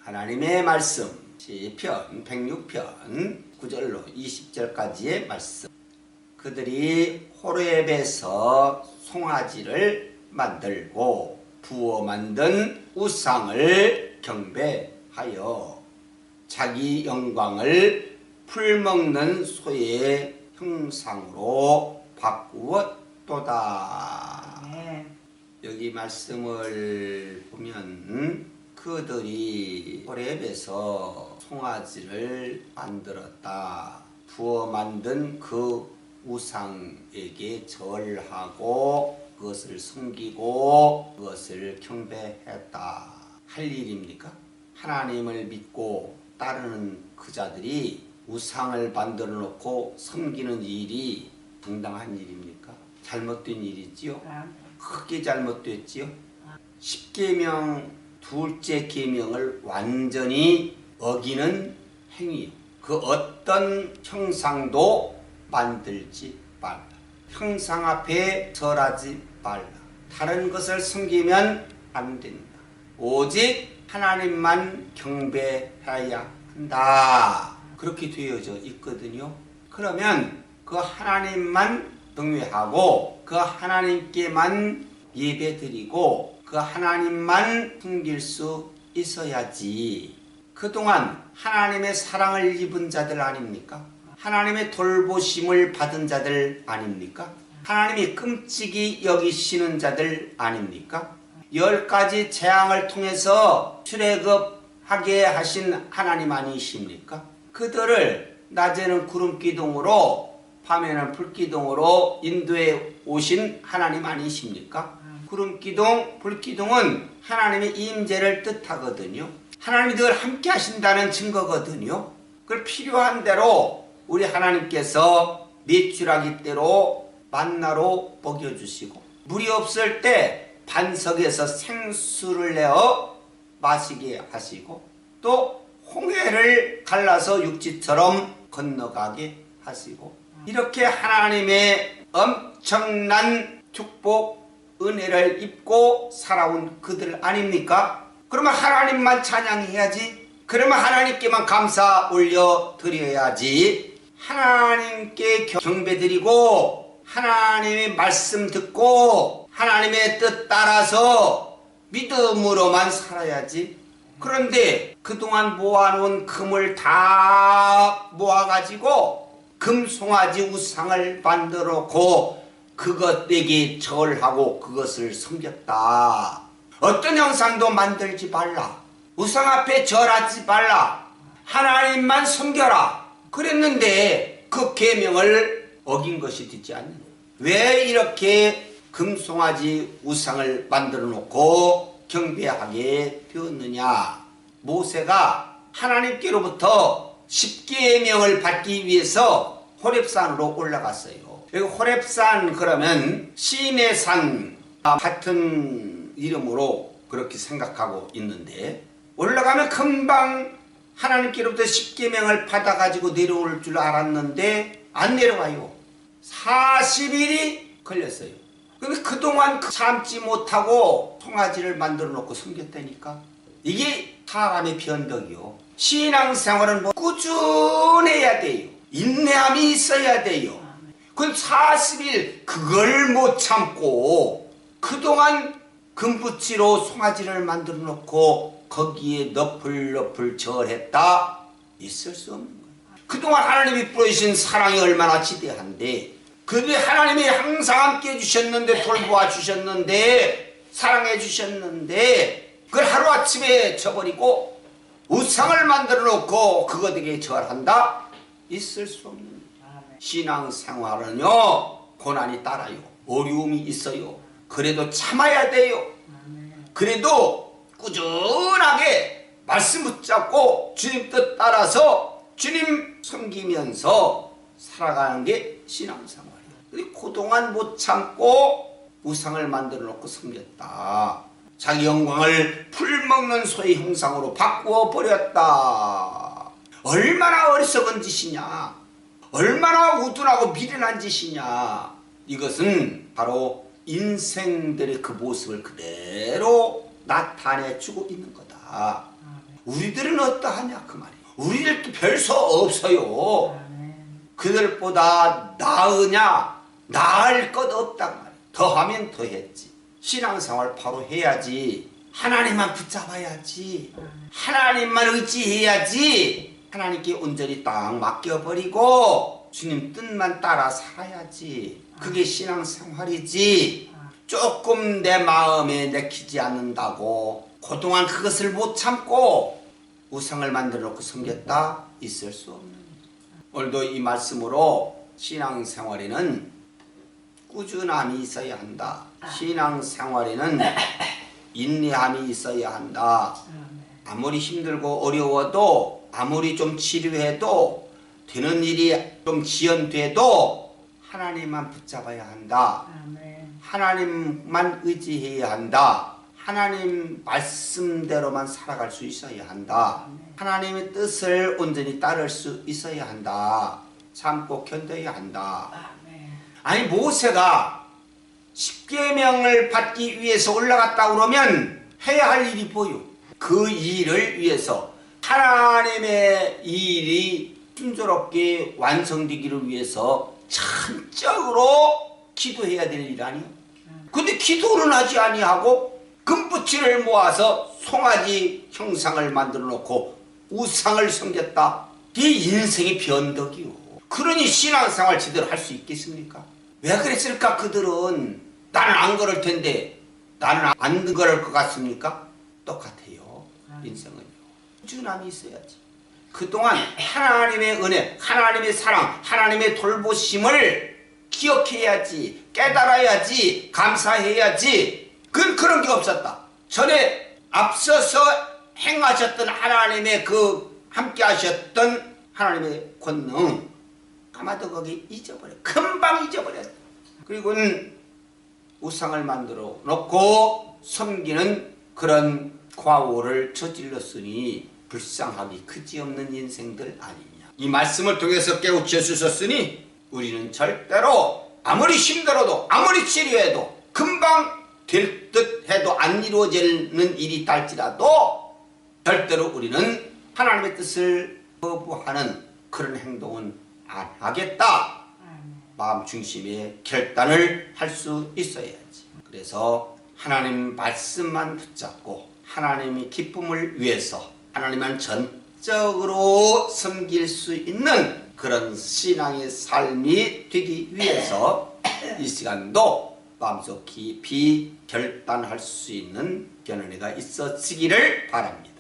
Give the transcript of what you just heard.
하나님의 말씀 시편 106편 9절로 20절까지의 말씀. 그들이 호렙에서 송아지를 만들고 부어 만든 우상을 경배하여 자기 영광을 풀먹는 소의 형상으로 바꾸었도다. 여기 말씀을 보면 그들이 호렙에서 송아지를 만들었다. 부어 만든 그 우상에게 절하고 그것을 섬기고 그것을 경배했다. 할 일입니까? 하나님을 믿고 따르는 그 자들이 우상을 만들어 놓고 섬기는 일이 정당한 일입니까? 잘못된 일이지요? 크게 잘못됐지요? 10계명 둘째 계명을 완전히 어기는 행위. 그 어떤 형상도 만들지 말라. 형상 앞에 절하지 말라. 다른 것을 섬기면 안 된다. 오직 하나님만 경배해야 한다. 그렇게 되어져 있거든요. 그러면 그 하나님만 경외하고 그 하나님께만 예배드리고 그 하나님만 섬길 수 있어야지. 그동안 하나님의 사랑을 입은 자들 아닙니까? 하나님의 돌보심을 받은 자들 아닙니까? 하나님이 끔찍이 여기시는 자들 아닙니까? 10가지 재앙을 통해서 출애굽하게 하신 하나님 아니십니까? 그들을 낮에는 구름기둥으로 밤에는 불기둥으로 인도해 오신 하나님 아니십니까? 구름기둥, 불기둥은 하나님의 임재를 뜻하거든요. 하나님이 늘 함께 하신다는 증거거든요. 그걸 필요한 대로 우리 하나님께서 메추라기대로 만나로 먹여주시고 물이 없을 때 반석에서 생수를 내어 마시게 하시고 또 홍해를 갈라서 육지처럼 건너가게 하시고 이렇게 하나님의 엄청난 축복 은혜를 입고 살아온 그들 아닙니까? 그러면 하나님만 찬양해야지. 그러면 하나님께만 감사 올려 드려야지. 하나님께 경배드리고 하나님의 말씀 듣고 하나님의 뜻 따라서 믿음으로만 살아야지. 그런데 그동안 모아놓은 금을 다 모아가지고 금송아지 우상을 만들어 놓고 그것에게 절하고 그것을 섬겼다. 어떤 형상도 만들지 말라. 우상 앞에 절하지 말라. 하나님만 섬겨라. 그랬는데 그 계명을 어긴 것이 되지 않느냐. 왜 이렇게 금송아지 우상을 만들어 놓고 경배하게 되었느냐. 모세가 하나님께로부터 10계명을 받기 위해서 호렙산으로 올라갔어요. 여기 호렙산 그러면 신의 산 같은 이름으로 그렇게 생각하고 있는데 올라가면 금방 하나님께로부터 10계명을 받아가지고 내려올 줄 알았는데 안 내려와요. 40일이 걸렸어요. 근데 그동안 참지 못하고 송아지를 만들어 놓고 섬겼다니까. 이게 사람의 변덕이요. 신앙생활은 뭐 꾸준해야 돼요. 인내함이 있어야 돼요. 그 40일 그걸 못 참고 그동안 금붙이로 송아지를 만들어 놓고 거기에 너풀너풀 절했다. 있을 수 없는 거예요. 그동안 하나님이 보여주신 사랑이 얼마나 지대한데 그들이 하나님이 항상 함께 해주셨는데 돌보아 주셨는데 사랑해 주셨는데 그걸 하루아침에 저버리고 우상을 만들어 놓고 그것에게 절한다? 있을 수 없는 거예요. 신앙생활은요 고난이 따라요. 어려움이 있어요. 그래도 참아야 돼요. 그래도 꾸준하게 말씀 붙잡고 주님 뜻 따라서 주님 섬기면서 살아가는 게 신앙생활이에요. 근데 그동안 못 참고 우상을 만들어 놓고 섬겼다. 자기 영광을 풀먹는 소의 형상으로 바꾸어 버렸다. 얼마나 어리석은 짓이냐. 얼마나 우둔하고 미련한 짓이냐. 이것은 바로 인생들의 그 모습을 그대로 나타내주고 있는 거다. 우리들은 어떠하냐 그 말이에요. 우리들도 별 수 없어요. 그들보다 나으냐? 나을 것 없단 말이에요. 더하면 더했지. 신앙생활 바로 해야지. 하나님만 붙잡아야지. 하나님만 의지해야지. 하나님께 온전히 딱 맡겨버리고 주님 뜻만 따라 살아야지. 그게 신앙생활이지. 조금 내 마음에 내키지 않는다고 그동안 그것을 못 참고 우상을 만들어 놓고 섬겼다? 있을 수 없는 거예요. 오늘도 이 말씀으로 신앙생활에는 꾸준함이 있어야 한다. 신앙생활에는 인내함이 있어야 한다. 아무리 힘들고 어려워도 아무리 좀 치료해도 되는 일이 좀 지연돼도 하나님만 붙잡아야 한다. 하나님만 의지해야 한다. 하나님 말씀대로만 살아갈 수 있어야 한다. 하나님의 뜻을 온전히 따를 수 있어야 한다. 참고 견뎌야 한다. 아니 모세가 십계명을 받기 위해서 올라갔다 그러면 해야 할 일이 보여. 그 일을 위해서 하나님의 일이 순조롭게 완성되기를 위해서 전적으로 기도해야 될 일 아니요. 근데 기도는 하지 아니하고 금붙이를 모아서 송아지 형상을 만들어 놓고 우상을 섬겼다. 네 인생의 변덕이요. 그러니 신앙생활 제대로 할 수 있겠습니까? 왜 그랬을까? 그들은 나는 안 그럴 텐데 나는 안 그럴 것 같습니까? 똑같아요. 인생은요. 꾸준함이 있어야지. 그동안 하나님의 은혜, 하나님의 사랑, 하나님의 돌보심을 기억해야지, 깨달아야지, 감사해야지. 그런 게 없었다. 전에 앞서서 행하셨던 하나님의 그 함께 하셨던 하나님의 권능 아마도 거기 잊어버려. 금방 잊어버렸다. 그리고는 우상을 만들어 놓고 섬기는 그런 과오를 저질렀으니 불쌍함이 그지없는 인생들 아니냐. 이 말씀을 통해서 깨우쳐 주셨으니 우리는 절대로 아무리 힘들어도 아무리 치료해도 금방 될 듯 해도 안 이루어지는 일이 있달지라도 절대로 우리는 하나님의 뜻을 거부하는 그런 행동은 안 하겠다. 마음 중심의 결단을 할 수 있어야지. 그래서 하나님 말씀만 붙잡고 하나님의 기쁨을 위해서 하나님만 전적으로 섬길 수 있는 그런 신앙의 삶이 되기 위해서 이 시간도 마음속 깊이 결단할 수 있는 견인회가 있어지기를 바랍니다.